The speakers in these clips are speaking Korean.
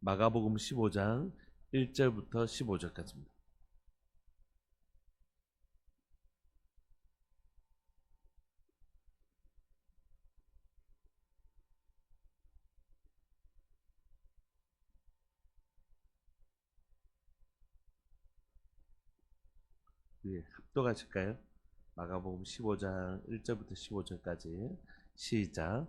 마가복음 15장 1절부터 15절까지입니다. 합독하실까요? 마가복음 15장 1절부터 15절까지 시작.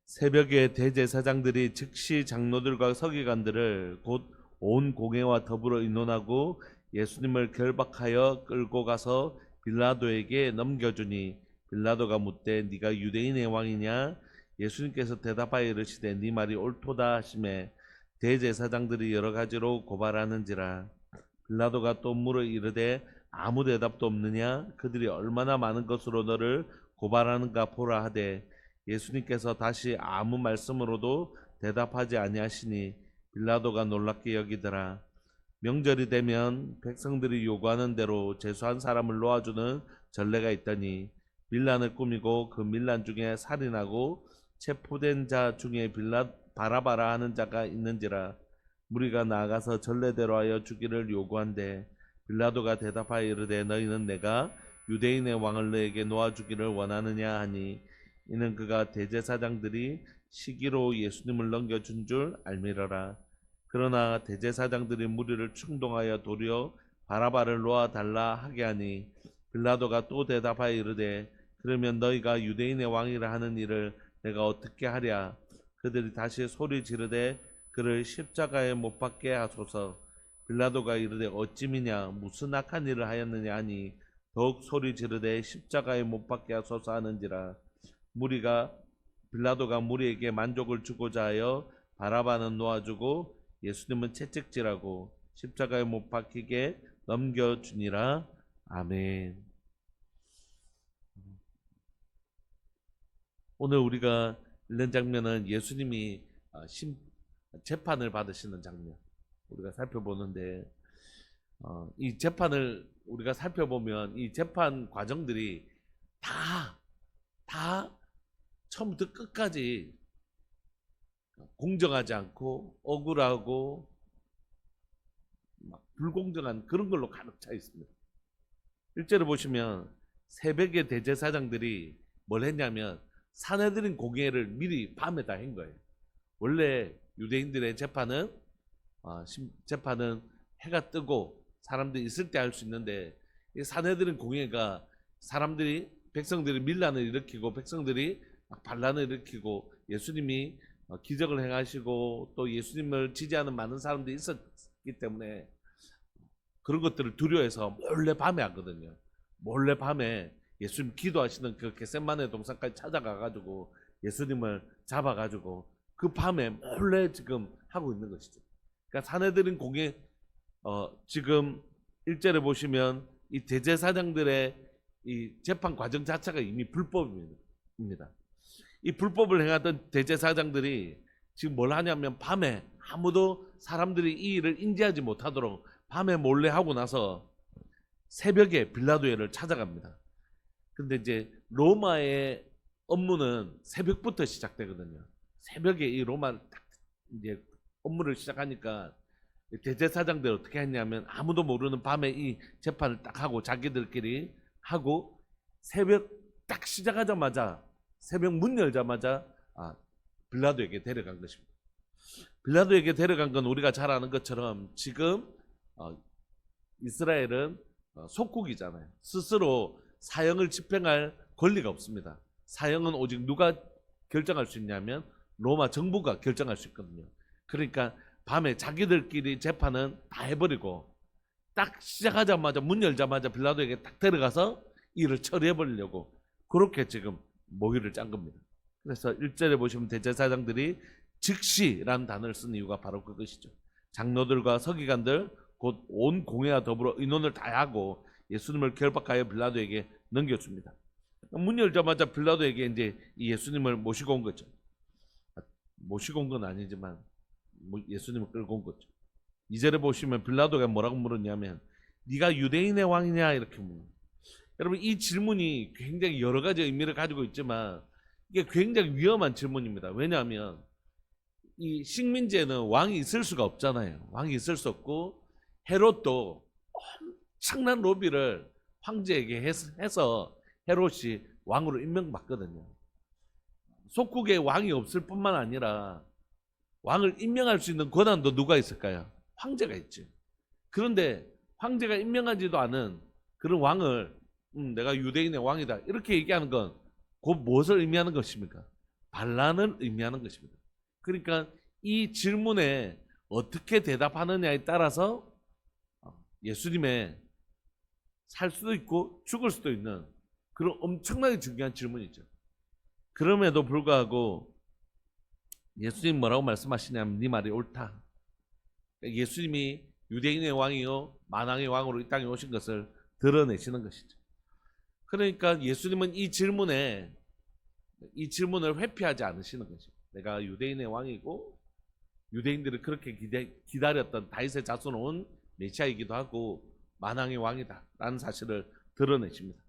새벽에 대제사장들이 즉시 장로들과 서기관들을 곧 온 공회와 더불어 의논하고 예수님을 결박하여 끌고 가서 빌라도에게 넘겨주니 빌라도가 묻되 네가 유대인의 왕이냐? 예수님께서 대답하여 이르시되 네 말이 옳도다 하시매 대제사장들이 여러 가지로 고발하는지라. 빌라도가 또 물어 이르되 아무 대답도 없느냐? 그들이 얼마나 많은 것으로 너를 고발하는가 보라 하되 예수님께서 다시 아무 말씀으로도 대답하지 아니하시니 빌라도가 놀랍게 여기더라. 명절이 되면 백성들이 요구하는 대로 재수한 사람을 놓아주는 전례가 있더니 밀란을 꾸미고 그 밀란 중에 살인하고 체포된 자 중에 바라바라 하는 자가 있는지라. 무리가 나아가서 전례대로 하여 주기를 요구한대 빌라도가 대답하여 이르되 너희는 내가 유대인의 왕을 너에게 놓아주기를 원하느냐 하니 이는 그가 대제사장들이 시기로 예수님을 넘겨준 줄 알미러라. 그러나 대제사장들이 무리를 충동하여 도리어 바라바를 놓아달라 하게 하니 빌라도가 또 대답하여 이르되 그러면 너희가 유대인의 왕이라 하는 일을 내가 어떻게 하랴. 그들이 다시 소리 지르되 그를 십자가에 못 박게 하소서. 빌라도가 이르되 어찌미냐 무슨 악한 일을 하였느냐 하니 더욱 소리 지르되 십자가에 못 박게 하소서 하는지라. 빌라도가 무리에게 만족을 주고자 하여 바라바는 놓아주고 예수님은 채찍질하고 십자가에 못 박히게 넘겨주니라. 아멘. 오늘 우리가 읽는 장면은 예수님이 재판을 받으시는 장면 우리가 살펴보는데 이 재판을 우리가 살펴보면 이 재판 과정들이 다 처음부터 끝까지 공정하지 않고 억울하고 불공정한 그런 걸로 가득 차 있습니다. 1절을 보시면 새벽에 대제사장들이 뭘 했냐면 산헤드린 공회를 미리 밤에 다 한 거예요. 원래 유대인들의 재판은 해가 뜨고 사람들이 있을 때 할 수 있는데 이 산헤드린 공회가 백성들이 밀란을 일으키고 백성들이 막 반란을 일으키고 예수님이 기적을 행하시고 또 예수님을 지지하는 많은 사람들이 있었기 때문에 그런 것들을 두려워해서 몰래 밤에 하거든요. 몰래 밤에 예수님 기도하시는 그 겟세마네 동산까지 찾아가가지고 예수님을 잡아가지고 그 밤에 몰래 지금 하고 있는 것이죠. 그러니까 산헤드린 공회 지금 1절에 보시면 이 대제사장들의 이 재판 과정 자체가 이미 불법입니다. 이 불법을 행하던 대제사장들이 지금 뭘 하냐면 밤에 아무도 사람들이 이 일을 인지하지 못하도록 밤에 몰래 하고 나서 새벽에 빌라도를 찾아갑니다. 근데 이제 로마의 업무는 새벽부터 시작되거든요. 새벽에 이 로마 이제 업무를 시작하니까 대제사장들 어떻게 했냐면 아무도 모르는 밤에 이 재판을 딱 하고 자기들끼리 하고 새벽 딱 시작하자마자 새벽 문 열자마자 빌라도에게 데려간 것입니다. 빌라도에게 데려간 건 우리가 잘 아는 것처럼 지금 이스라엘은 속국이잖아요. 스스로 사형을 집행할 권리가 없습니다. 사형은 오직 누가 결정할 수 있냐면 로마 정부가 결정할 수 있거든요. 그러니까 밤에 자기들끼리 재판은 다 해버리고 딱 시작하자마자 문 열자마자 빌라도에게 딱 데려가서 일을 처리해버리려고 그렇게 지금 모의를 짠 겁니다. 그래서 1절에 보시면 대제사장들이 즉시라는 단어를 쓴 이유가 바로 그것이죠. 장로들과 서기관들 곧 온 공회와 더불어 의논을 다 하고 예수님을 결박하여 빌라도에게 넘겨줍니다. 문 열자마자 빌라도에게 이제 이 예수님을 모시고 온 거죠. 모시고 온 건 아니지만 예수님을 끌고 온 거죠. 2절에 보시면 빌라도가 뭐라고 물었냐면 네가 유대인의 왕이냐 이렇게 물어요. 여러분 이 질문이 굉장히 여러 가지 의미를 가지고 있지만 이게 굉장히 위험한 질문입니다. 왜냐하면 이 식민지에는 왕이 있을 수가 없잖아요. 왕이 있을 수 없고 헤롯도 엄청난 로비를 황제에게 해서 헤롯이 왕으로 임명받거든요. 속국에 왕이 없을 뿐만 아니라 왕을 임명할 수 있는 권한도 누가 있을까요? 황제가 있지. 그런데 황제가 임명하지도 않은 그런 왕을 내가 유대인의 왕이다 이렇게 얘기하는 건 곧 무엇을 의미하는 것입니까? 반란을 의미하는 것입니다. 그러니까 이 질문에 어떻게 대답하느냐에 따라서 예수님의 살 수도 있고 죽을 수도 있는 그런 엄청나게 중요한 질문이죠. 그럼에도 불구하고 예수님 뭐라고 말씀하시냐면 네 말이 옳다. 예수님이 유대인의 왕이요 만왕의 왕으로 이 땅에 오신 것을 드러내시는 것이죠. 그러니까 예수님은 이 질문을 회피하지 않으시는 거죠. 내가 유대인의 왕이고 유대인들이 그렇게 기다렸던 다윗의 자손 온 메시아이기도 하고 만왕의 왕이다 라는 사실을 드러내십니다.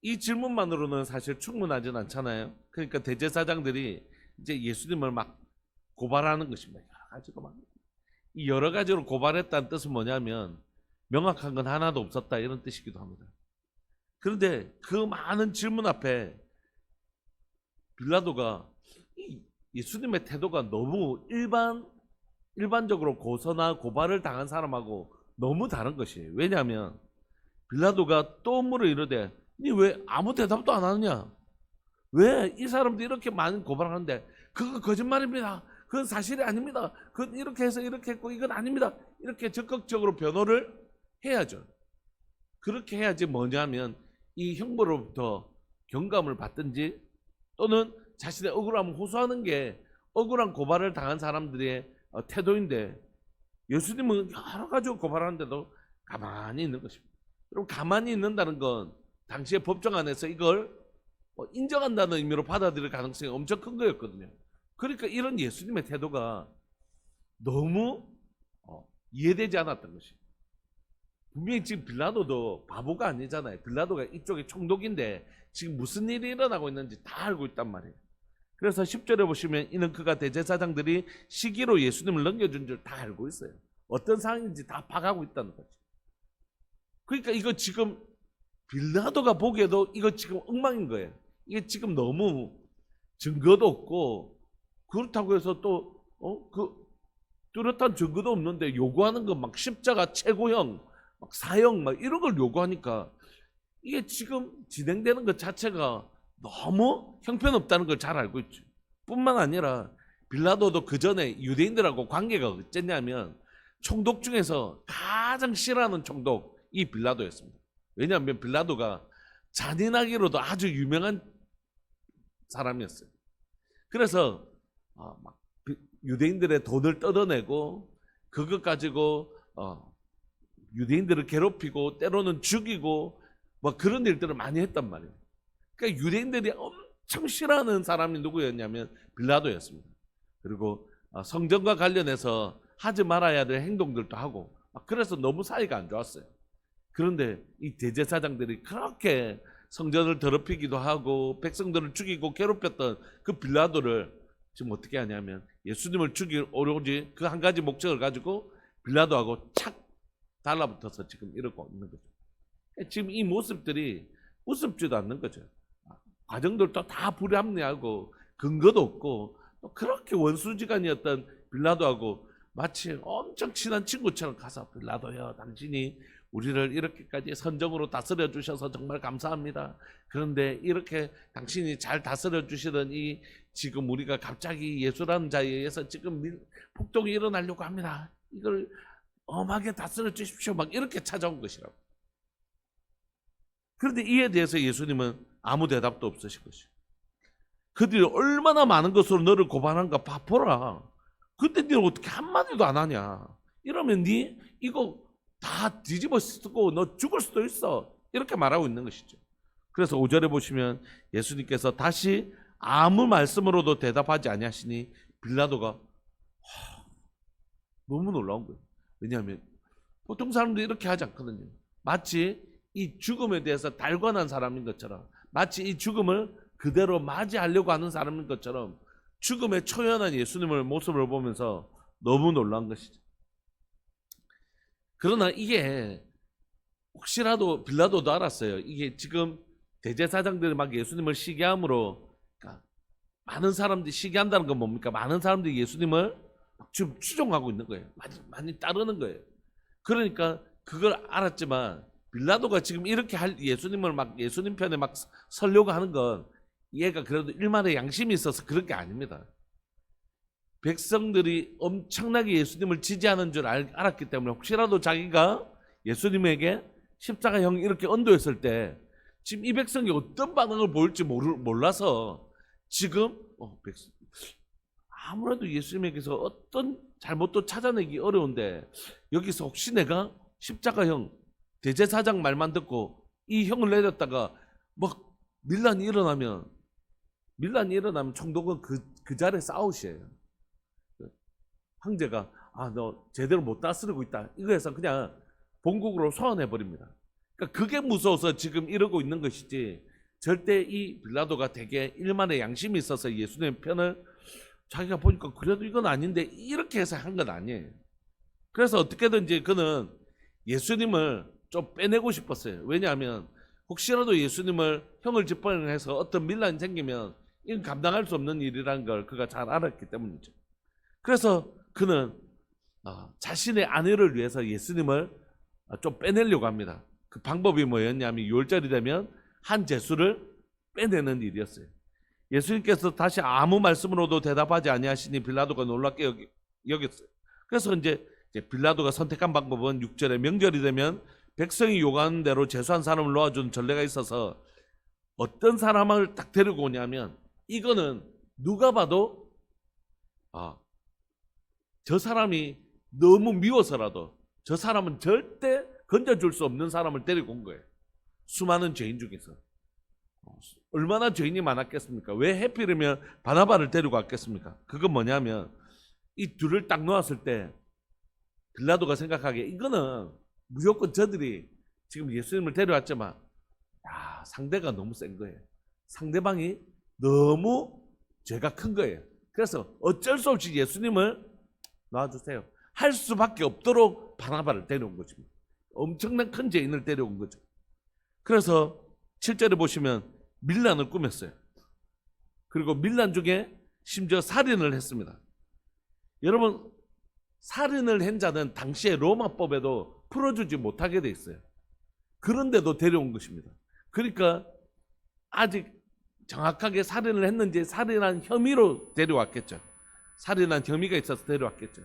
이 질문만으로는 사실 충분하진 않잖아요. 그러니까 대제사장들이 이제 예수님을 막 고발하는 것입니다. 이 여러 가지로 고발했다는 뜻은 뭐냐면 명확한 건 하나도 없었다 이런 뜻이기도 합니다. 그런데 그 많은 질문 앞에 빌라도가 예수님의 태도가 너무 일반적으로 고소나 고발을 당한 사람하고 너무 다른 것이에요. 왜냐하면 빌라도가 또 물어 이르되 니 왜 아무 대답도 안 하느냐? 왜 이 사람들이 이렇게 많은 고발을 하는데 그거 거짓말입니다. 그건 사실이 아닙니다. 그건 이렇게 해서 이렇게 했고 이건 아닙니다. 이렇게 적극적으로 변호를 해야죠. 그렇게 해야지 뭐냐면 이 형벌로부터 경감을 받든지 또는 자신의 억울함을 호소하는 게 억울한 고발을 당한 사람들의 태도인데 예수님은 여러 가지로 고발하는데도 가만히 있는 것입니다. 그럼 가만히 있는다는 건 당시의 법정 안에서 이걸 인정한다는 의미로 받아들일 가능성이 엄청 큰 거였거든요. 그러니까 이런 예수님의 태도가 너무 이해되지 않았던 것이에요. 분명히 지금 빌라도도 바보가 아니잖아요. 빌라도가 이쪽에 총독인데 지금 무슨 일이 일어나고 있는지 다 알고 있단 말이에요. 그래서 10절에 보시면 이는 그가 대제사장들이 시기로 예수님을 넘겨준 줄 다 알고 있어요. 어떤 상황인지 다 파악하고 있다는 거죠. 그러니까 이거 지금 빌라도가 보기에도 이거 지금 엉망인 거예요. 이게 지금 너무 증거도 없고 그렇다고 해서 또 뚜렷한 증거도 없는데 요구하는 건 막 십자가 최고형 막 사형 막 이런 걸 요구하니까 이게 지금 진행되는 것 자체가 너무 형편없다는 걸 잘 알고 있죠. 뿐만 아니라 빌라도도 그 전에 유대인들하고 관계가 어쨌냐면 총독 중에서 가장 싫어하는 총독이 빌라도였습니다. 왜냐하면 빌라도가 잔인하기로도 아주 유명한 사람이었어요. 그래서 막 유대인들의 돈을 뜯어내고 그것 가지고 유대인들을 괴롭히고 때로는 죽이고 뭐 그런 일들을 많이 했단 말이에요. 그러니까 유대인들이 엄청 싫어하는 사람이 누구였냐면 빌라도였습니다. 그리고 성전과 관련해서 하지 말아야 될 행동들도 하고 그래서 너무 사이가 안 좋았어요. 그런데 이 대제사장들이 그렇게 성전을 더럽히기도 하고 백성들을 죽이고 괴롭혔던 그 빌라도를 지금 어떻게 하냐면 예수님을 죽일 오로지 그 한 가지 목적을 가지고 빌라도하고 착 달라붙어서 지금 이러고 있는 거죠. 지금 이 모습들이 우습지도 않는 거죠. 과정들도 다 불합리하고 근거도 없고 또 그렇게 원수지간이었던 빌라도하고 마치 엄청 친한 친구처럼 가서 빌라도여 당신이 우리를 이렇게까지 선정으로 다스려 주셔서 정말 감사합니다. 그런데 이렇게 당신이 잘 다스려 주시던 이 지금 우리가 갑자기 예수라는 자에 의해서 지금 폭동이 일어나려고 합니다. 이걸 엄하게 다스려 주십시오. 막 이렇게 찾아온 것이라고. 그런데 이에 대해서 예수님은 아무 대답도 없으신 것이요. 그들이 얼마나 많은 것으로 너를 고발한가 봐보라. 근데 너는 어떻게 한마디도 안 하냐. 이러면 네 이거 다 뒤집어 쓰고 너 죽을 수도 있어. 이렇게 말하고 있는 것이죠. 그래서 5절에 보시면 예수님께서 다시 아무 말씀으로도 대답하지 아니하시니 빌라도가 너무 놀라운 거예요. 왜냐하면 보통 사람들이 이렇게 하지 않거든요. 마치 이 죽음에 대해서 달관한 사람인 것처럼 마치 이 죽음을 그대로 맞이하려고 하는 사람인 것처럼 죽음에 초연한 예수님을 모습을 보면서 너무 놀란 것이죠. 그러나 이게 혹시라도 빌라도도 알았어요. 이게 지금 대제사장들이 막 예수님을 시기함으로, 그러니까 많은 사람들이 시기한다는 건 뭡니까? 많은 사람들이 예수님을 지금 추종하고 있는 거예요. 많이 따르는 거예요. 그러니까 그걸 알았지만 빌라도가 지금 이렇게 할 예수님을 막 예수님 편에 막 서려고 하는 건 얘가 그래도 일말의 양심이 있어서 그런 게 아닙니다. 백성들이 엄청나게 예수님을 지지하는 줄 알았기 때문에 혹시라도 자기가 예수님에게 십자가형 이렇게 언도했을 때 지금 이 백성이 어떤 반응을 보일지 몰라서 지금 아무래도 예수님에게서 어떤 잘못도 찾아내기 어려운데 여기서 혹시 내가 십자가형 대제사장 말만 듣고 이 형을 내렸다가 막 밀란이 일어나면 총독은 그 자리에 싸우시에요. 황제가 너 제대로 못 다스리고 있다 이거에서 그냥 본국으로 소환해 버립니다. 그러니까 그게 무서워서 지금 이러고 있는 것이지 절대 이 빌라도가 되게 일만의 양심이 있어서 예수님의 편을 자기가 보니까 그래도 이건 아닌데 이렇게 해서 한 건 아니에요. 그래서 어떻게든지 그는 예수님을 좀 빼내고 싶었어요. 왜냐하면 혹시라도 예수님을 형을 집행해서 어떤 밀란이 생기면 이건 감당할 수 없는 일이라는 걸 그가 잘 알았기 때문이죠. 그래서 그는 자신의 아내를 위해서 예수님을 좀 빼내려고 합니다. 그 방법이 뭐였냐면 6월절이 되면 한 제수를 빼내는 일이었어요. 예수님께서 다시 아무 말씀으로도 대답하지 아니하시니 빌라도가 놀랍게 여겼어요. 그래서 이제 빌라도가 선택한 방법은 6절에 명절이 되면 백성이 요구하는 대로 제수한 사람을 놓아주는 전례가 있어서 어떤 사람을 딱 데리고 오냐면 이거는 누가 봐도 저 사람이 너무 미워서라도 저 사람은 절대 건져줄 수 없는 사람을 데리고 온 거예요. 수많은 죄인 중에서. 얼마나 죄인이 많았겠습니까? 왜 하필이면 바나바를 데리고 왔겠습니까? 그건 뭐냐면 이 둘을 딱 놓았을 때 빌라도가 생각하기에 이거는 무조건 저들이 지금 예수님을 데려왔지만 상대가 너무 센 거예요. 상대방이 너무 죄가 큰 거예요. 그래서 어쩔 수 없이 예수님을 놔주세요 할 수밖에 없도록 바나바를 데려온 것입니다. 엄청난 큰 죄인을 데려온 거죠. 그래서 7절에 보시면 밀란을 꾸몄어요. 그리고 밀란 중에 심지어 살인을 했습니다. 여러분, 살인을 한 자는 당시의 로마법에도 풀어주지 못하게 돼 있어요. 그런데도 데려온 것입니다. 그러니까 아직 정확하게 살인을 했는지 살인한 혐의로 데려왔겠죠. 살인한 혐의가 있어서 데려왔겠죠.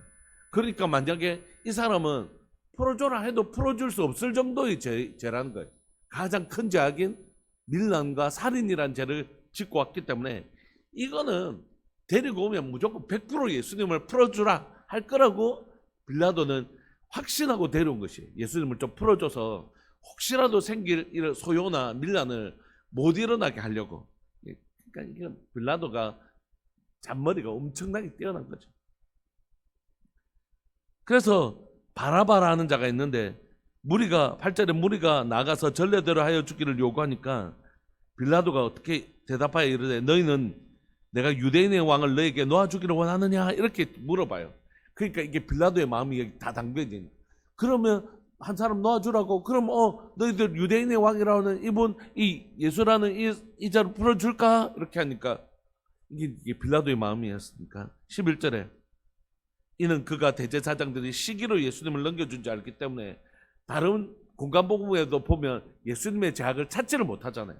그러니까 만약에 이 사람은 풀어줘라 해도 풀어줄 수 없을 정도의 죄라는 거예요. 가장 큰 죄악인 밀란과 살인이란 죄를 짓고 왔기 때문에 이거는 데리고 오면 무조건 100% 예수님을 풀어주라 할 거라고 빌라도는 확신하고 데려온 것이에요. 예수님을 좀 풀어줘서 혹시라도 생길 이런 소요나 밀란을 못 일어나게 하려고. 그러니까 이건 빌라도가 잔머리가 엄청나게 뛰어난 거죠. 그래서 바라바라는 자가 있는데 8절에 무리가 나가서 전례대로 하여 주기를 요구하니까 빌라도가 어떻게 대답하여 이르되 너희는 내가 유대인의 왕을 너에게 놓아주기를 원하느냐 이렇게 물어봐요. 그러니까 이게 빌라도의 마음이 여기 다 담겨진. 그러면 한 사람 놓아주라고 그럼 너희들 유대인의 왕이라는 이분 이 예수라는 이 자를 풀어줄까 이렇게 하니까 이게 빌라도의 마음이었으니까 11절에 이는 그가 대제사장들이 시기로 예수님을 넘겨준 줄 알기 때문에 다른 공간복음에도 보면 예수님의 죄악을 찾지를 못하잖아요.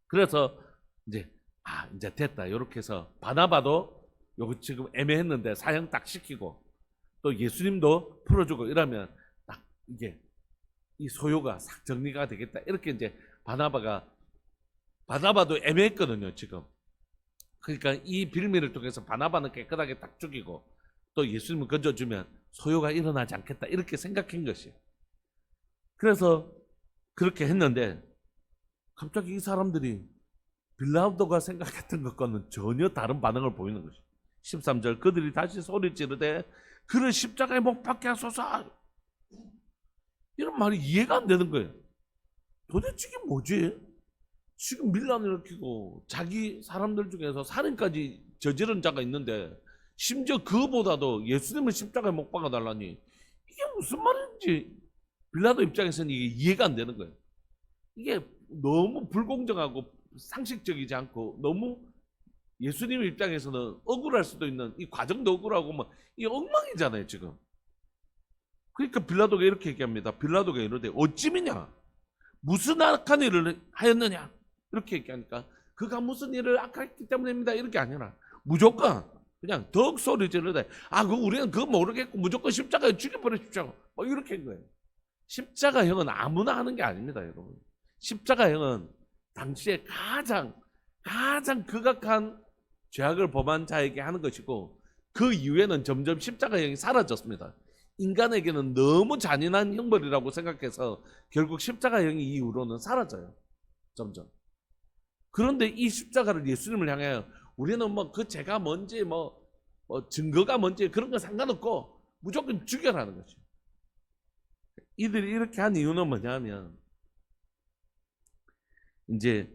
그래서 이제 됐다 이렇게 해서 바나바도 요거 지금 애매했는데 사형 딱 시키고 또 예수님도 풀어주고 이러면 딱 이게 이 소요가 싹 정리가 되겠다 이렇게 이제 바나바도 애매했거든요 지금. 그러니까 이 빌미를 통해서 바나바는 깨끗하게 딱 죽이고 또 예수님을 건져주면 소요가 일어나지 않겠다 이렇게 생각한 것이에요. 그래서 그렇게 했는데 갑자기 이 사람들이 빌라도가 생각했던 것과는 전혀 다른 반응을 보이는 것이에요. 13절 그들이 다시 소리 지르되 그를 십자가에 못 박게 하소서 이런 말이 이해가 안 되는 거예요. 도대체 이게 뭐지? 지금 밀란을 일으키고 자기 사람들 중에서 살인까지 저지른 자가 있는데 심지어 그보다도 예수님을 십자가에 못 박아 달라니 이게 무슨 말인지 빌라도 입장에서는 이게 이해가 안 되는 거예요. 이게 너무 불공정하고 상식적이지 않고 너무 예수님 입장에서는 억울할 수도 있는 이 과정도 억울하고 뭐 이 엉망이잖아요 지금. 그러니까 빌라도가 이렇게 얘기합니다. 빌라도가 이러되 어찌미냐 무슨 악한 일을 하였느냐 이렇게 얘기하니까 그가 무슨 일을 악했기 때문입니다 이렇게 아니라 무조건 그냥 더욱 소리 지르되 우리는 그거 모르겠고 무조건 십자가에 죽여버리십시오 뭐 이렇게 한 거예요. 십자가형은 아무나 하는 게 아닙니다 여러분. 십자가형은 당시에 가장 극악한 죄악을 범한 자에게 하는 것이고 그 이후에는 점점 십자가형이 사라졌습니다. 인간에게는 너무 잔인한 형벌이라고 생각해서 결국 십자가형이 이후로는 사라져요. 점점. 그런데 이 십자가를 예수님을 향하여 우리는 뭐 그 죄가 뭔지 뭐 증거가 뭔지 그런 거 상관없고 무조건 죽여라는 거죠. 이들이 이렇게 한 이유는 뭐냐면 이제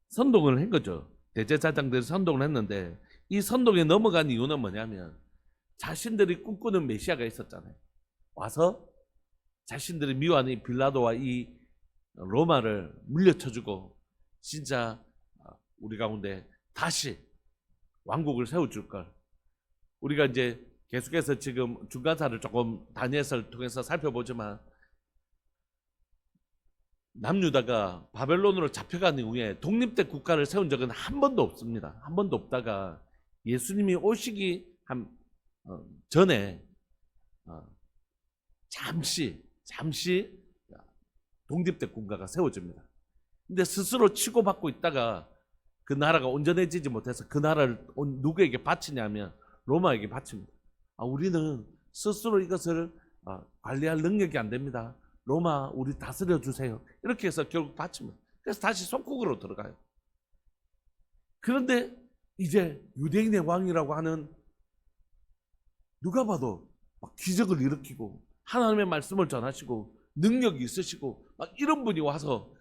선동을 한 거죠. 대제사장들이 선동을 했는데 이 선동에 넘어간 이유는 뭐냐면 자신들이 꿈꾸는 메시아가 있었잖아요. 와서 자신들이 미워하는 이 빌라도와 이 로마를 물려쳐주고 진짜 우리 가운데 다시 왕국을 세워줄 걸. 우리가 이제 계속해서 지금 중간사를 조금 다니엘서를 통해서 살펴보지만 남유다가 바벨론으로 잡혀간 이후에 독립된 국가를 세운 적은 한 번도 없습니다. 한 번도 없다가 예수님이 오시기 전에 잠시 독립된 국가가 세워집니다. 근데 스스로 치고받고 있다가 그 나라가 온전해지지 못해서 그 나라를 누구에게 바치냐면 로마에게 바칩니다. 우리는 스스로 이것을 관리할 능력이 안 됩니다. 로마 우리 다스려 주세요. 이렇게 해서 결국 바칩니다. 그래서 다시 속국으로 들어가요. 그런데 이제 유대인의 왕이라고 하는 누가 봐도 막 기적을 일으키고 하나님의 말씀을 전하시고 능력이 있으시고 막 이런 분이 와서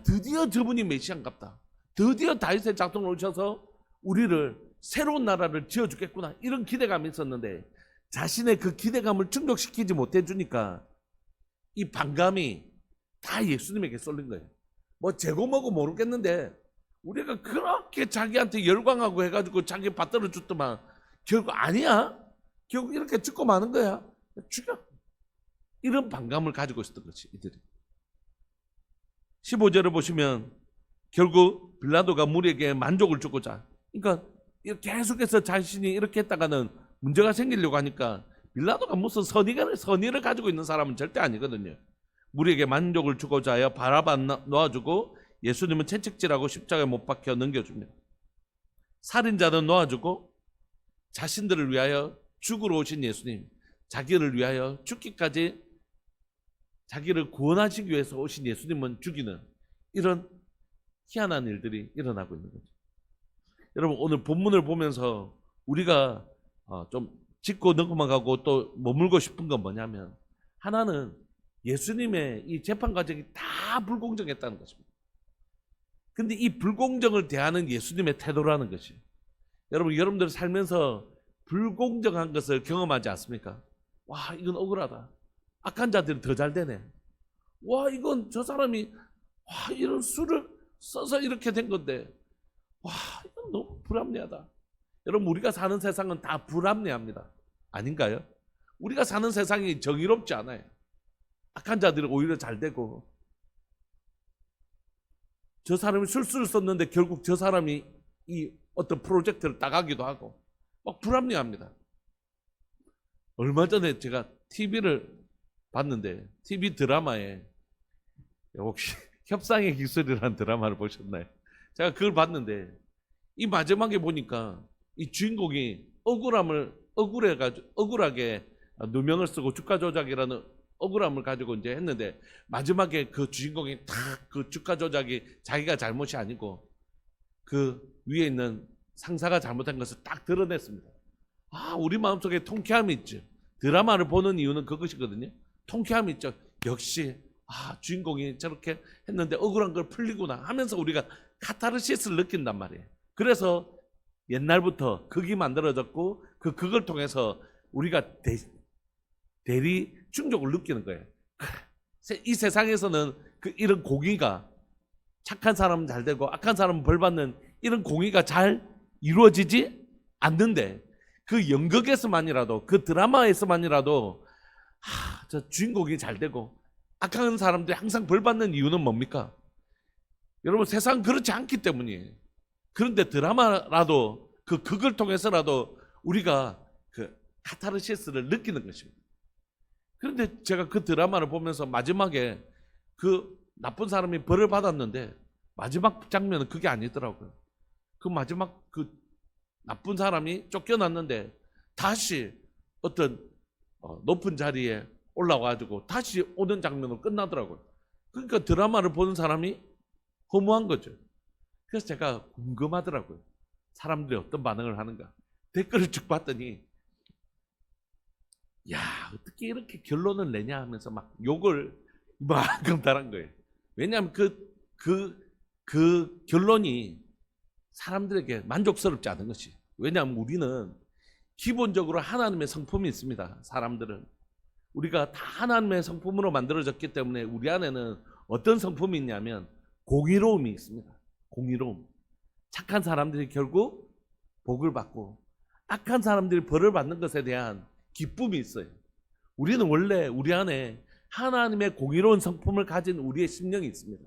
드디어 저분이 메시아인갑다. 드디어 다윗의 작동을 오셔서 우리를 새로운 나라를 지어주겠구나. 이런 기대감이 있었는데 자신의 그 기대감을 충족시키지 못해주니까 이 반감이 다 예수님에게 쏠린 거예요. 뭐 재고뭐고 모르겠는데 우리가 그렇게 자기한테 열광하고 해가지고 자기 받들어 줬더만 결국 아니야. 결국 이렇게 죽고 마는 거야. 죽여. 이런 반감을 가지고 있었던 거지 이들이. 15절을 보시면 결국 빌라도가 무리에게 만족을 주고자, 그러니까 계속해서 자신이 이렇게 했다가는 문제가 생기려고 하니까 빌라도가 무슨 선의를 가지고 있는 사람은 절대 아니거든요. 무리에게 만족을 주고자 하여 바라바 놓아주고 예수님은 채찍질하고 십자가에 못 박혀 넘겨줍니다. 살인자는 놓아주고 자신들을 위하여 죽으러 오신 예수님, 자기를 위하여 죽기까지 자기를 구원하시기 위해서 오신 예수님은 죽이는 이런 희한한 일들이 일어나고 있는 거죠. 여러분 오늘 본문을 보면서 우리가 좀 짚고 넘어가고 또 머물고 싶은 건 뭐냐면 하나는 예수님의 이 재판 과정이 다 불공정했다는 것입니다. 근데 이 불공정을 대하는 예수님의 태도라는 것이 여러분들 살면서 불공정한 것을 경험하지 않습니까? 와 이건 억울하다. 악한 자들이 더 잘 되네. 와 이건 저 사람이 이런 수를 써서 이렇게 된 건데 와 이건 너무 불합리하다. 여러분 우리가 사는 세상은 다 불합리합니다. 아닌가요? 우리가 사는 세상이 정의롭지 않아요. 악한 자들이 오히려 잘 되고 저 사람이 술수를 썼는데 결국 저 사람이 이 어떤 프로젝트를 따가기도 하고 막 불합리합니다. 얼마 전에 제가 TV를 봤는데 TV 드라마에 혹시 협상의 기술이라는 드라마를 보셨나요? 제가 그걸 봤는데 이 마지막에 보니까 이 주인공이 억울하게 누명을 쓰고 주가 조작이라는 억울함을 가지고 이제 했는데 마지막에 그 주인공이 딱 그 주가 조작이 자기가 잘못이 아니고 그 위에 있는 상사가 잘못한 것을 딱 드러냈습니다. 우리 마음속에 통쾌함이 있죠. 드라마를 보는 이유는 그것이거든요. 통쾌함이 있죠. 역시 주인공이 저렇게 했는데 억울한 걸 풀리구나 하면서 우리가 카타르시스를 느낀단 말이에요. 그래서 옛날부터 극이 만들어졌고 그 극을 통해서 우리가 대리 충족을 느끼는 거예요. 이 세상에서는 이런 공의가, 착한 사람은 잘 되고 악한 사람은 벌 받는 이런 공의가 잘 이루어지지 않는데, 그 연극에서만이라도, 그 드라마에서만이라도 저 주인공이 잘 되고 악한 사람들이 항상 벌 받는 이유는 뭡니까? 여러분, 세상 그렇지 않기 때문이에요. 그런데 드라마라도 그 극을 통해서라도 우리가 그 카타르시스를 느끼는 것입니다. 그런데 제가 그 드라마를 보면서 마지막에 그 나쁜 사람이 벌을 받았는데 마지막 장면은 그게 아니더라고요. 그 마지막 그 나쁜 사람이 쫓겨났는데 다시 어떤 높은 자리에 올라와가지고 다시 오는 장면으로 끝나더라고요. 그러니까 드라마를 보는 사람이 허무한 거죠. 그래서 제가 궁금하더라고요. 사람들이 어떤 반응을 하는가. 댓글을 쭉 봤더니 야, 어떻게 이렇게 결론을 내냐 하면서 막 욕을 이만큼 달한 거예요. 왜냐하면 그 결론이 사람들에게 만족스럽지 않은 것이. 왜냐하면 우리는 기본적으로 하나님의 성품이 있습니다. 사람들은. 우리가 다 하나님의 성품으로 만들어졌기 때문에 우리 안에는 어떤 성품이 있냐면 공의로움이 있습니다. 공의로움. 착한 사람들이 결국 복을 받고 악한 사람들이 벌을 받는 것에 대한 기쁨이 있어요. 우리는 원래 우리 안에 하나님의 공의로운 성품을 가진 우리의 심령이 있습니다.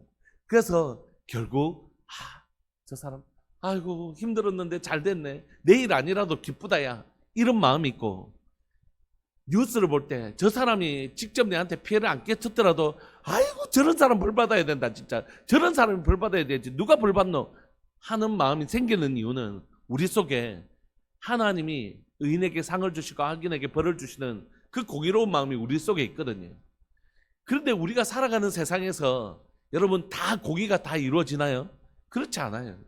그래서 결국 저 사람 아이고 힘들었는데 잘 됐네, 내일 아니라도 기쁘다야, 이런 마음이 있고, 뉴스를 볼 때 저 사람이 직접 내한테 피해를 안 끼쳤더라도 아이고 저런 사람 벌 받아야 된다, 진짜 저런 사람이 벌 받아야 되지, 누가 벌 받노 하는 마음이 생기는 이유는 우리 속에 하나님이 의인에게 상을 주시고 악인에게 벌을 주시는 그 공의로운 마음이 우리 속에 있거든요. 그런데 우리가 살아가는 세상에서 여러분 다 공의가 다 이루어지나요? 그렇지 않아요.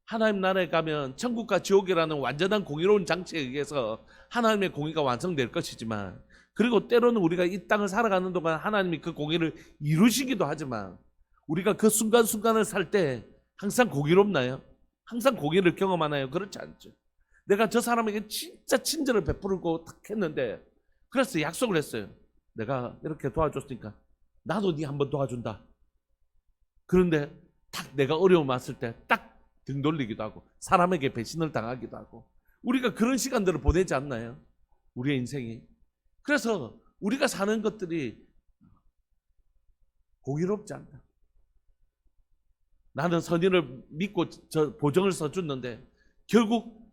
하나님 나라에 가면 천국과 지옥이라는 완전한 공의로운 장치에 의해서 하나님의 공의가 완성될 것이지만, 그리고 때로는 우리가 이 땅을 살아가는 동안 하나님이 그 공의를 이루시기도 하지만, 우리가 그 순간순간을 살 때 항상 공의롭나요? 항상 공의를 경험하나요? 그렇지 않죠. 내가 저 사람에게 진짜 친절을 베풀고 탁 했는데, 그래서 약속을 했어요. 내가 이렇게 도와줬으니까 나도 네 한번 도와준다. 그런데 딱 내가 어려움 왔을 때 딱 등 돌리기도 하고 사람에게 배신을 당하기도 하고, 우리가 그런 시간들을 보내지 않나요? 우리의 인생이. 그래서 우리가 사는 것들이 공의롭지 않다. 나는 선의를 믿고 저 보정을 써줬는데 결국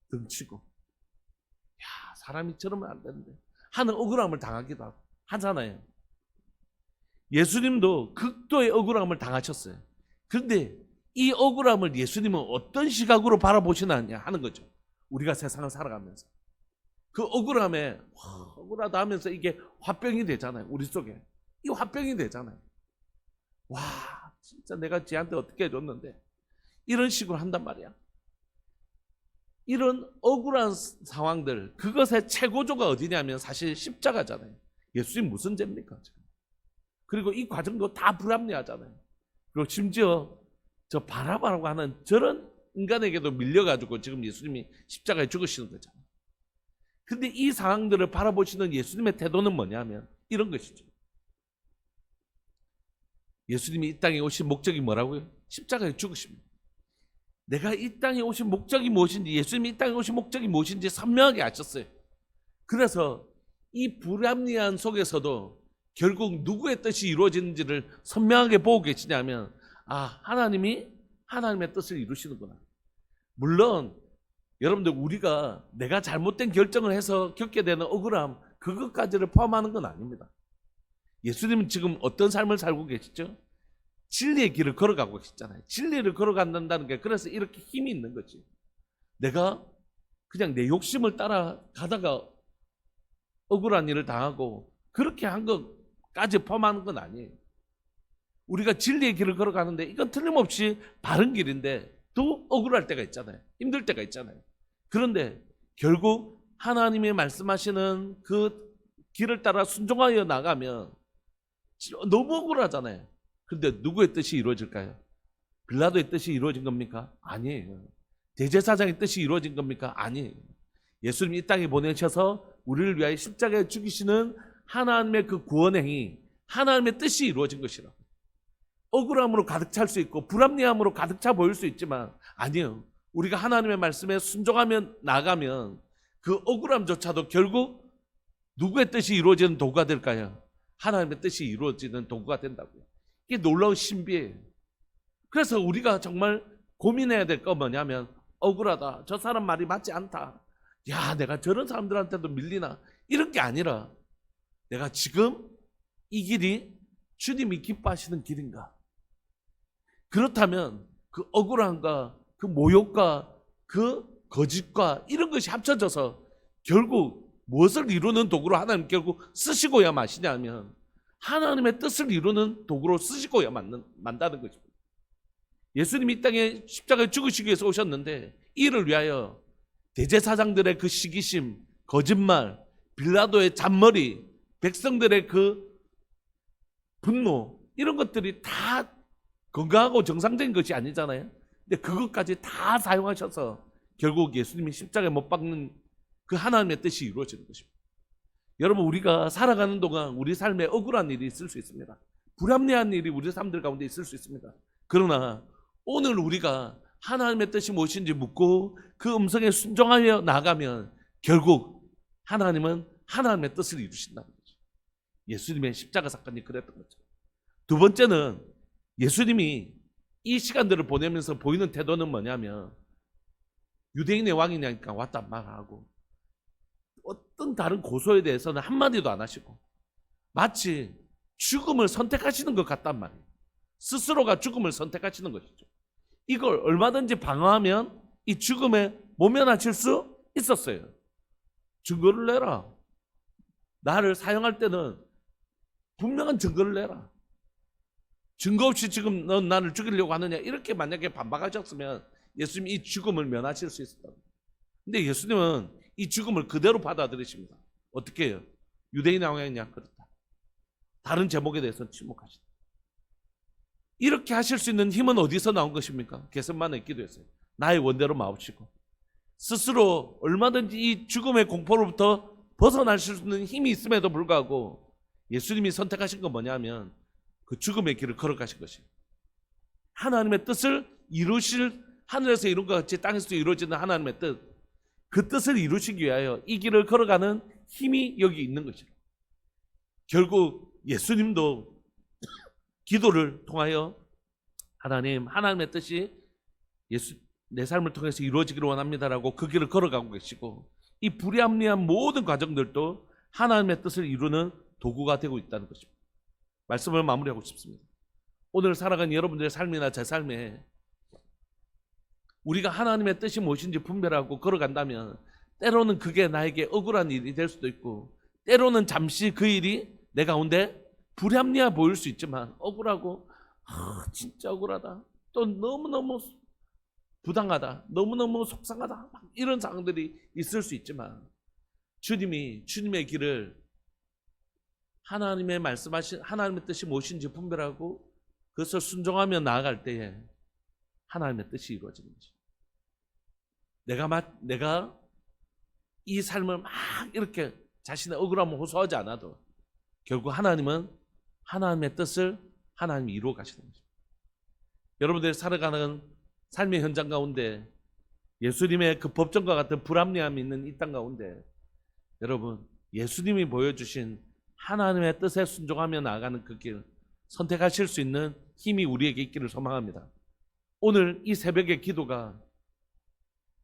등치고, 야, 사람이 저러면 안 되는데 하는 억울함을 당하기도 하고 하잖아요. 예수님도 극도의 억울함을 당하셨어요. 그런데 이 억울함을 예수님은 어떤 시각으로 바라보시느냐 하는 거죠. 우리가 세상을 살아가면서 그 억울함에 억울하다 하면서 이게 화병이 되잖아요. 우리 속에 이 화병이 되잖아요. 와, 진짜 내가 쟤한테 어떻게 해줬는데 이런 식으로 한단 말이야. 이런 억울한 상황들, 그것의 최고조가 어디냐면 사실 십자가잖아요. 예수님 무슨 죄입니까? 그리고 이 과정도 다 불합리하잖아요. 그리고 심지어 저 바라바라고 하는 저런 인간에게도 밀려가지고 지금 예수님이 십자가에 죽으시는 거잖아요. 근데 이 상황들을 바라보시는 예수님의 태도는 뭐냐면 이런 것이죠. 예수님이 이 땅에 오신 목적이 뭐라고요? 십자가에 죽으십니다. 내가 이 땅에 오신 목적이 무엇인지, 예수님이 이 땅에 오신 목적이 무엇인지 선명하게 아셨어요. 그래서 이 불합리한 속에서도 결국 누구의 뜻이 이루어지는지를 선명하게 보고 계시냐면, 하나님이 하나님의 뜻을 이루시는구나. 물론 여러분들, 우리가 내가 잘못된 결정을 해서 겪게 되는 억울함, 그것까지를 포함하는 건 아닙니다. 예수님은 지금 어떤 삶을 살고 계시죠? 진리의 길을 걸어가고 계시잖아요. 진리를 걸어간다는 게 그래서 이렇게 힘이 있는 거지. 내가 그냥 내 욕심을 따라가다가 억울한 일을 당하고 그렇게 한 것까지 포함하는 건 아니에요. 우리가 진리의 길을 걸어가는데 이건 틀림없이 바른 길인데 또 억울할 때가 있잖아요. 힘들 때가 있잖아요. 그런데 결국 하나님이 말씀하시는 그 길을 따라 순종하여 나가면 너무 억울하잖아요. 근데 누구의 뜻이 이루어질까요? 빌라도의 뜻이 이루어진 겁니까? 아니에요. 대제사장의 뜻이 이루어진 겁니까? 아니에요. 예수님이 이 땅에 보내셔서 우리를 위하여 십자가에 죽이시는 하나님의 그 구원행위, 하나님의 뜻이 이루어진 것이라. 억울함으로 가득 찰 수 있고 불합리함으로 가득 차 보일 수 있지만 아니요. 우리가 하나님의 말씀에 순종하면 나가면 그 억울함조차도 결국 누구의 뜻이 이루어지는 도구가 될까요? 하나님의 뜻이 이루어지는 도구가 된다고요. 이게 놀라운 신비예요. 그래서 우리가 정말 고민해야 될 건 뭐냐면 억울하다. 저 사람 말이 맞지 않다. 야, 내가 저런 사람들한테도 밀리나? 이런 게 아니라 내가 지금 이 길이 주님이 기뻐하시는 길인가? 그렇다면 그 억울함과 그 모욕과 그 거짓과 이런 것이 합쳐져서 결국 무엇을 이루는 도구로 하나님 결국 쓰시고야 마시냐면 하나님의 뜻을 이루는 도구로 쓰시고야 만다는 것입니다. 예수님이 이 땅에 십자가에 죽으시기 위해서 오셨는데 이를 위하여 대제사장들의 그 시기심, 거짓말, 빌라도의 잔머리, 백성들의 그 분노 이런 것들이 다 건강하고 정상적인 것이 아니잖아요. 근데 그것까지 다 사용하셔서 결국 예수님이 십자가에 못 박는 그 하나님의 뜻이 이루어지는 것입니다. 여러분 우리가 살아가는 동안 우리 삶에 억울한 일이 있을 수 있습니다. 불합리한 일이 우리 삶들 가운데 있을 수 있습니다. 그러나 오늘 우리가 하나님의 뜻이 무엇인지 묻고 그 음성에 순종하여 나가면 결국 하나님은 하나님의 뜻을 이루신다는 거죠. 예수님의 십자가 사건이 그랬던 거죠. 두 번째는 예수님이 이 시간들을 보내면서 보이는 태도는 뭐냐면 유대인의 왕이냐니까 왔단 말하고 어떤 다른 고소에 대해서는 한마디도 안 하시고 마치 죽음을 선택하시는 것 같단 말이에요. 스스로가 죽음을 선택하시는 것이죠. 이걸 얼마든지 방어하면 이 죽음에 모면하실 수 있었어요. 증거를 내라. 나를 사용할 때는 분명한 증거를 내라. 증거 없이 지금 넌 나를 죽이려고 하느냐 이렇게 만약에 반박하셨으면 예수님이 이 죽음을 면하실 수 있었다. 근데 예수님은 이 죽음을 그대로 받아들이십니다. 어떻게 해요? 유대인의 왕이냐? 그렇다. 다른 제목에 대해서는 침묵하시다. 이렇게 하실 수 있는 힘은 어디서 나온 것입니까? 겟세마네 기도했어요. 나의 원대로 마옵시고 스스로 얼마든지 이 죽음의 공포로부터 벗어날 수 있는 힘이 있음에도 불구하고 예수님이 선택하신 건 뭐냐면 그 죽음의 길을 걸어가신 것이에요. 하나님의 뜻을 이루실 하늘에서 이룬 것 같이 땅에서도 이루어지는 하나님의 뜻, 그 뜻을 이루시기 위하여 이 길을 걸어가는 힘이 여기 있는 것이에요. 결국 예수님도 기도를 통하여 하나님의 뜻이 내 삶을 통해서 이루어지기를 원합니다라고 그 길을 걸어가고 계시고 이 불합리한 모든 과정들도 하나님의 뜻을 이루는 도구가 되고 있다는 것입니다. 말씀을 마무리하고 싶습니다. 오늘 살아가는 여러분들의 삶이나 제 삶에 우리가 하나님의 뜻이 무엇인지 분별하고 걸어간다면 때로는 그게 나에게 억울한 일이 될 수도 있고 때로는 잠시 그 일이 내 가운데 불합리해 보일 수 있지만 억울하고 진짜 억울하다. 또 너무너무 부당하다. 너무너무 속상하다. 이런 상황들이 있을 수 있지만 주님의 길을 하나님의 말씀하신 하나님의 뜻이 무엇인지 분별하고 그것을 순종하며 나아갈 때에 하나님의 뜻이 이루어지는 거죠. 내가 이 삶을 막 이렇게 자신의 억울함을 호소하지 않아도 결국 하나님은 하나님의 뜻을 하나님이 이루어 가시는 거죠. 여러분들이 살아가는 삶의 현장 가운데 예수님의 그 법정과 같은 불합리함이 있는 이 땅 가운데 여러분 예수님이 보여주신 하나님의 뜻에 순종하며 나아가는 그 길 선택하실 수 있는 힘이 우리에게 있기를 소망합니다. 오늘 이 새벽의 기도가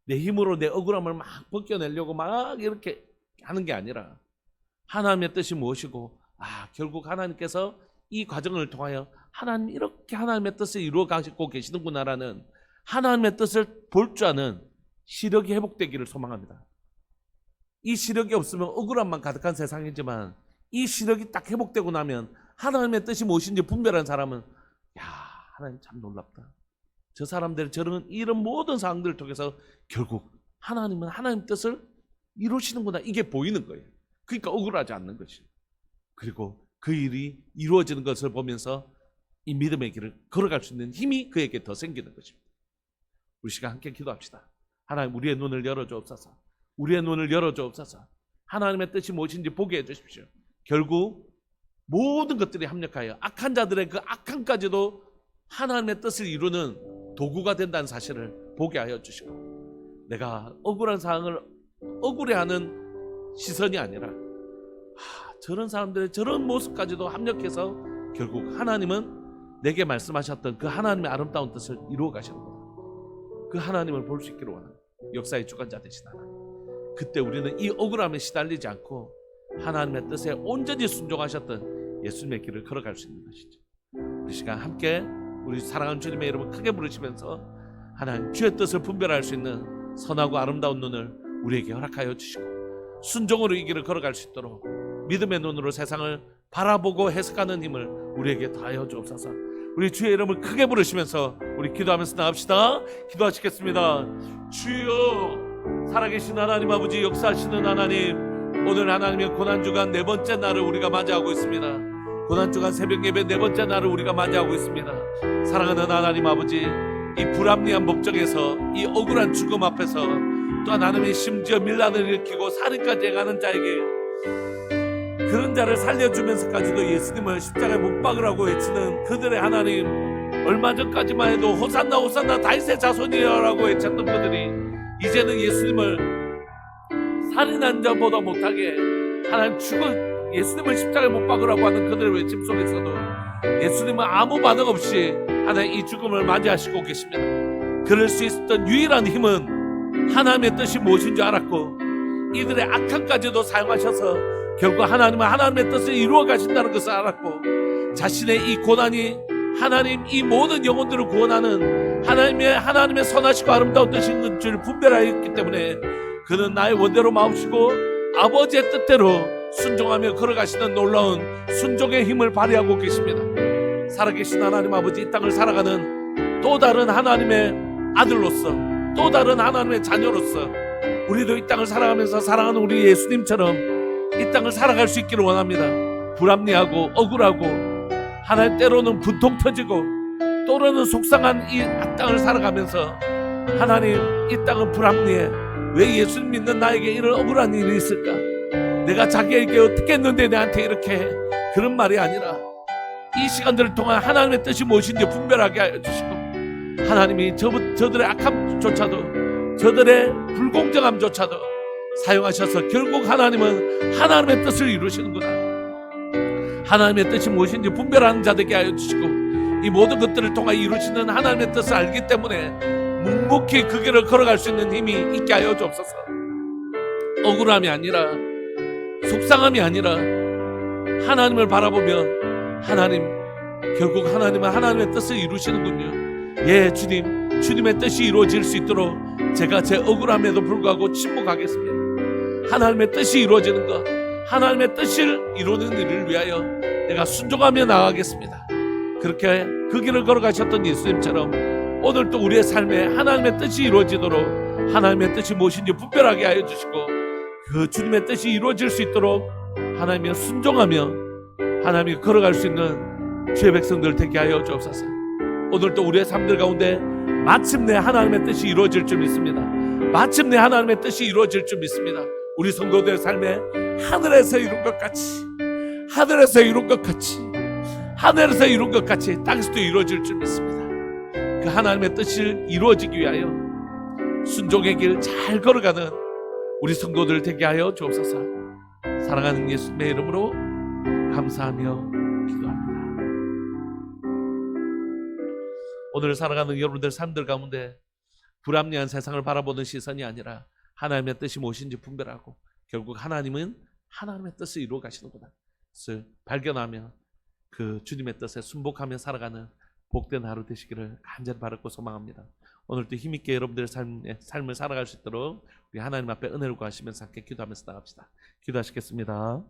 내 힘으로 내 억울함을 막 벗겨내려고 막 이렇게 하는 게 아니라 하나님의 뜻이 무엇이고 결국 하나님께서 이 과정을 통하여 하나님 이렇게 하나님의 뜻을 이루어 가시고 계시는구나라는 하나님의 뜻을 볼 줄 아는 시력이 회복되기를 소망합니다. 이 시력이 없으면 억울함만 가득한 세상이지만 이 시력이 딱 회복되고 나면 하나님의 뜻이 무엇인지 분별한 사람은 하나님 참 놀랍다. 저 사람들이 이런 모든 상황들을 통해서 결국 하나님은 하나님 뜻을 이루시는구나 이게 보이는 거예요. 그러니까 억울하지 않는 것이에요. 그리고 그 일이 이루어지는 것을 보면서 이 믿음의 길을 걸어갈 수 있는 힘이 그에게 더 생기는 것입니다. 우리 시간 함께 기도합시다. 하나님 우리의 눈을 열어주옵소서. 우리의 눈을 열어주옵소서. 하나님의 뜻이 무엇인지 보게 해주십시오. 결국 모든 것들이 합력하여 악한 자들의 그 악함까지도 하나님의 뜻을 이루는 도구가 된다는 사실을 보게 하여 주시고, 내가 억울한 상황을 억울해하는 시선이 아니라 저런 사람들의 저런 모습까지도 합력해서 결국 하나님은 내게 말씀하셨던 그 하나님의 아름다운 뜻을 이루어 가시는구나. 그 하나님을 볼 수 있기를 원합니다. 역사의 주관자 되신 하나님. 그때 우리는 이 억울함에 시달리지 않고 하나님의 뜻에 온전히 순종하셨던 예수님의 길을 걸어갈 수 있는 것이죠. 이 시간 함께 우리 사랑하는 주님의 이름을 크게 부르시면서 하나님 주의 뜻을 분별할 수 있는 선하고 아름다운 눈을 우리에게 허락하여 주시고, 순종으로 이 길을 걸어갈 수 있도록 믿음의 눈으로 세상을 바라보고 해석하는 힘을 우리에게 더하여 주옵소서. 우리 주의 이름을 크게 부르시면서 우리 기도하면서 나갑시다. 기도하시겠습니다. 주여, 살아계신 하나님 아버지, 역사하시는 하나님, 오늘 하나님의 고난주간 네 번째 날을 우리가 맞이하고 있습니다. 고난주간 새벽 예배 네 번째 날을 우리가 맞이하고 있습니다. 사랑하는 하나님 아버지, 이 불합리한 법정에서, 이 억울한 죽음 앞에서, 또한 하나님의 심지어 밀란을 일으키고 살인까지 행하는 자에게 그런 자를 살려주면서까지도 예수님을 십자가에 못 박으라고 외치는 그들의 하나님, 얼마 전까지만 해도 호산나 호산나 다윗의 자손이여라고 외쳤던 그들이 이제는 예수님을 살인한 자보다 못하게 하나님 예수님을 십자가에 못 박으라고 하는 그들의 외침 속에서도 예수님은 아무 반응 없이 하나님 이 죽음을 맞이하시고 계십니다. 그럴 수 있었던 유일한 힘은 하나님의 뜻이 무엇인 줄 알았고, 이들의 악함까지도 사용하셔서 결국 하나님은 하나님의 뜻을 이루어 가신다는 것을 알았고, 자신의 이 고난이 하나님 이 모든 영혼들을 구원하는 하나님의 선하시고 아름다운 뜻인 줄 분별하였기 때문에 그는 나의 원대로 마옵시고 아버지의 뜻대로 순종하며 걸어가시는 놀라운 순종의 힘을 발휘하고 계십니다. 살아계신 하나님 아버지, 이 땅을 살아가는 또 다른 하나님의 아들로서, 또 다른 하나님의 자녀로서 우리도 이 땅을 살아가면서 사랑하는 우리 예수님처럼 이 땅을 살아갈 수 있기를 원합니다. 불합리하고 억울하고 하나님 때로는 분통 터지고 또는 속상한 이 땅을 살아가면서 하나님, 이 땅은 불합리해. 왜 예수님 믿는 나에게 이런 억울한 일이 있을까? 내가 자기에게 어떻게 했는데 내한테 이렇게 해? 그런 말이 아니라 이 시간들을 통한 하나님의 뜻이 무엇인지 분별하게 하여 주시고, 하나님이 저들의 악함조차도, 저들의 불공정함조차도 사용하셔서 결국 하나님은 하나님의 뜻을 이루시는구나. 하나님의 뜻이 무엇인지 분별하는 자 되게 하여 주시고, 이 모든 것들을 통해 이루시는 하나님의 뜻을 알기 때문에 묵묵히 그 길을 걸어갈 수 있는 힘이 있게 하여 주옵소서. 억울함이 아니라, 속상함이 아니라 하나님을 바라보면 하나님, 결국 하나님은 하나님의 뜻을 이루시는군요. 예, 주님의 뜻이 이루어질 수 있도록 제가 제 억울함에도 불구하고 침묵하겠습니다. 하나님의 뜻이 이루어지는 것, 하나님의 뜻을 이루는 일을 위하여 내가 순종하며 나가겠습니다. 그렇게 그 길을 걸어가셨던 예수님처럼 오늘도 우리의 삶에 하나님의 뜻이 이루어지도록, 하나님의 뜻이 무엇인지 분별하게 하여 주시고, 그 주님의 뜻이 이루어질 수 있도록 하나님이 순종하며 하나님이 걸어갈 수 있는 주의 백성들 되게 하여 주옵소서. 오늘도 우리의 삶들 가운데 마침내 하나님의 뜻이 이루어질 줄 믿습니다. 마침내 하나님의 뜻이 이루어질 줄 믿습니다. 우리 성도들의 삶에 하늘에서 이룬 것 같이, 하늘에서 이룬 것 같이, 하늘에서 이룬 것 같이 땅에서도 이루어질 줄 믿습니다. 그 하나님의 뜻을 이루어지기 위하여 순종의 길 잘 걸어가는 우리 성도들 되게 하여 주옵소서. 사랑하는 예수님의 이름으로 감사하며 기도합니다. 오늘 살아가는 여러분들 삶들 가운데 불합리한 세상을 바라보는 시선이 아니라 하나님의 뜻이 무엇인지 분별하고 결국 하나님은 하나님의 뜻을 이루어 가시는구나 그것을 발견하며 그 주님의 뜻에 순복하며 살아가는 복된 하루 되시기를 간절히 바라고 소망합니다. 오늘도 힘있게 여러분들의 삶을 살아갈 수 있도록 우리 하나님 앞에 은혜를 구하시면서 함께 기도하면서 나갑시다. 기도하시겠습니다.